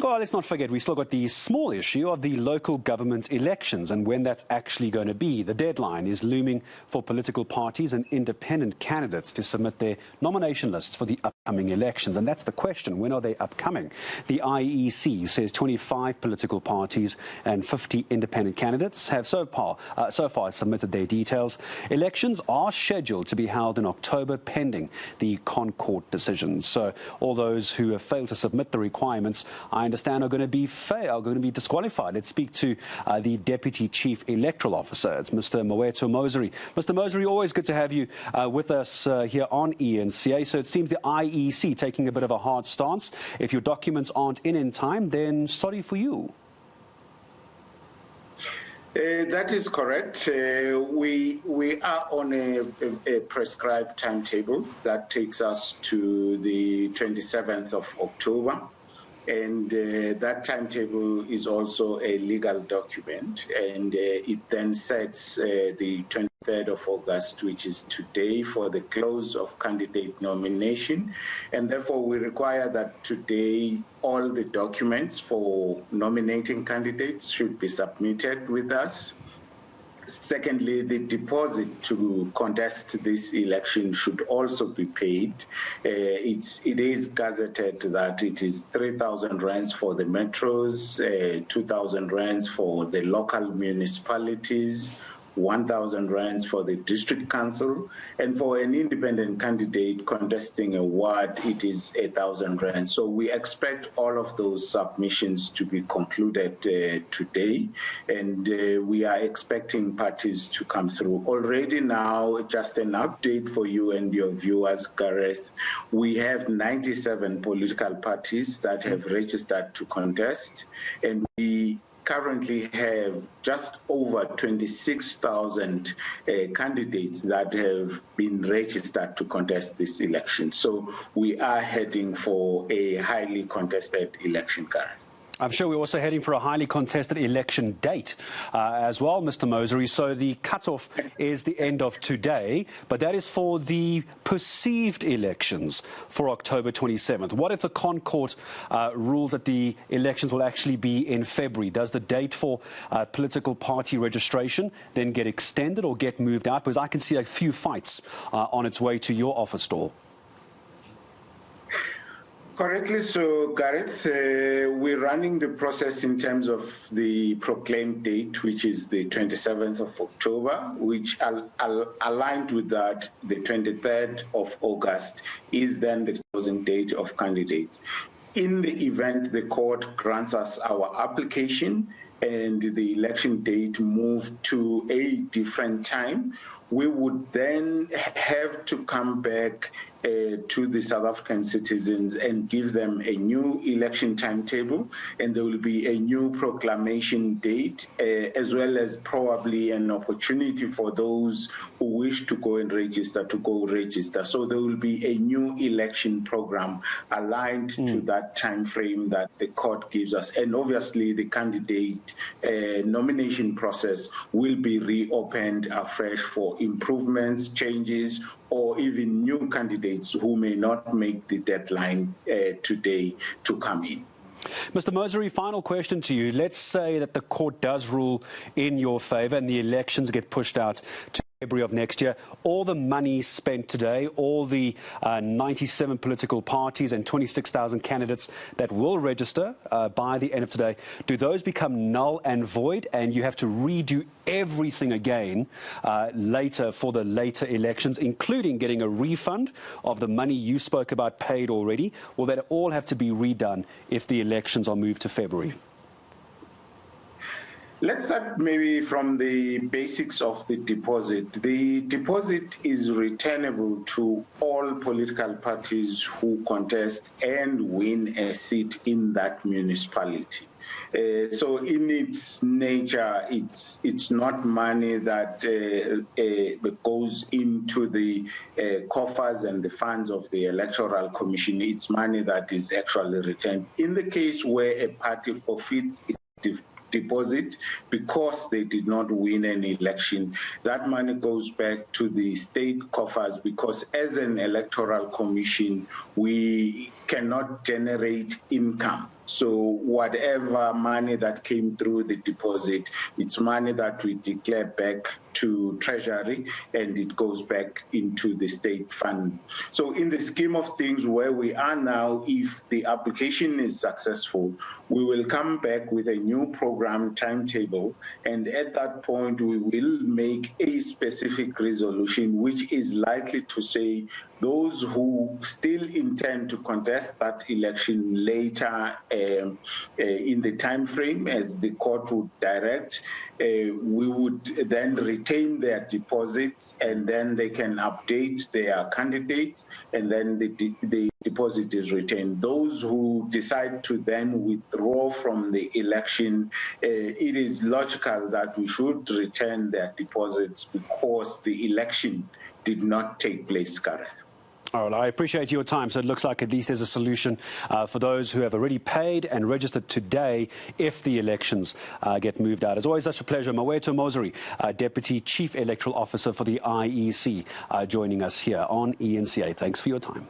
Well, let's not forget, we've still got the small issue of the local government elections and when that's actually going to be. The deadline is looming for political parties and independent candidates to submit their nomination lists for the upcoming elections. And that's the question, when are they upcoming? The IEC says 25 political parties and 50 independent candidates have so far submitted their details. Elections are scheduled to be held in October pending the Concord decisions. So all those who have failed to submit the requirements, I understand, are going to be disqualified. Let's speak to the Deputy Chief Electoral Officer. It's Mr. Mawethy Mosery. Mr. Mosery, always good to have you with us here on eNCA. So it seems the IEC taking a bit of a hard stance. If your documents aren't in time, then sorry for you. That is correct. We are on a prescribed timetable that takes us to the 27th of October. And that timetable is also a legal document, and it then sets the 23rd of August, which is today, for the close of candidate nomination. And therefore, we require that today all the documents for nominating candidates should be submitted with us. Secondly, the deposit to contest this election should also be paid. It is gazetted that it is 3,000 rands for the metros, 2,000 rands for the local municipalities, 1,000 rands for the district council, and for an independent candidate contesting a ward, it is 1,000 rands. So we expect all of those submissions to be concluded today, and we are expecting parties to come through. Already now, just an update for you and your viewers, Gareth, we have 97 political parties that have registered to contest, and we currently have just over 26,000 candidates that have been registered to contest this election. So we are heading for a highly contested election, Gareth. I'm sure we're also heading for a highly contested election date as well, Mr. Mosery. So the cutoff is the end of today, but that is for the perceived elections for October 27th. What if the Concord rules that the elections will actually be in February? Does the date for political party registration then get extended or get moved out? Because I can see a few fights on its way to your office door. Correctly so, Gareth. We're running the process in terms of the proclaimed date, which is the 27th of October, which aligned with that, the 23rd of August is then the closing date of candidates. In the event the court grants us our application and the election date moved to a different time, we would then have to come back to the South African citizens and give them a new election timetable, and there will be a new proclamation date, as well as probably an opportunity for those who wish to go and register to go register. So there will be a new election program aligned to that time frame that the court gives us. And obviously the candidate nomination process will be reopened afresh for improvements, changes, or even new candidates who may not make the deadline today to come in. Mr. Mosery, final question to you. Let's say that the court does rule in your favour and the elections get pushed out to February of next year. All the money spent today, all the 97 political parties and 26,000 candidates that will register by the end of today, do those become null and void and you have to redo everything again later for the later elections, including getting a refund of the money you spoke about paid already? Will that all have to be redone if the elections are moved to February? Let's start maybe from the basics of the deposit. The deposit is returnable to all political parties who contest and win a seat in that municipality. So in its nature, it's not money that goes into the coffers and the funds of the Electoral Commission. It's money that is actually returned. In the case where a party forfeits its deposit because they did not win an election, that money goes back to the state coffers, because as an electoral commission, we cannot generate income. So whatever money that came through the deposit, it's money that we declare back to Treasury, and it goes back into the state fund. So in the scheme of things where we are now, if the application is successful, we will come back with a new program timetable, and at that point we will make a specific resolution which is likely to say those who still intend to contest that election later in the time frame as the court would direct, we would then retain their deposits, and then they can update their candidates, and then the deposit is retained. Those who decide to then withdraw from the election, it is logical that we should retain their deposits because the election did not take place, Gareth. All right, I appreciate your time. So it looks like at least there's a solution for those who have already paid and registered today if the elections get moved out. It's always such a pleasure. Mawethy Mosery, Deputy Chief Electoral Officer for the IEC, joining us here on eNCA. Thanks for your time.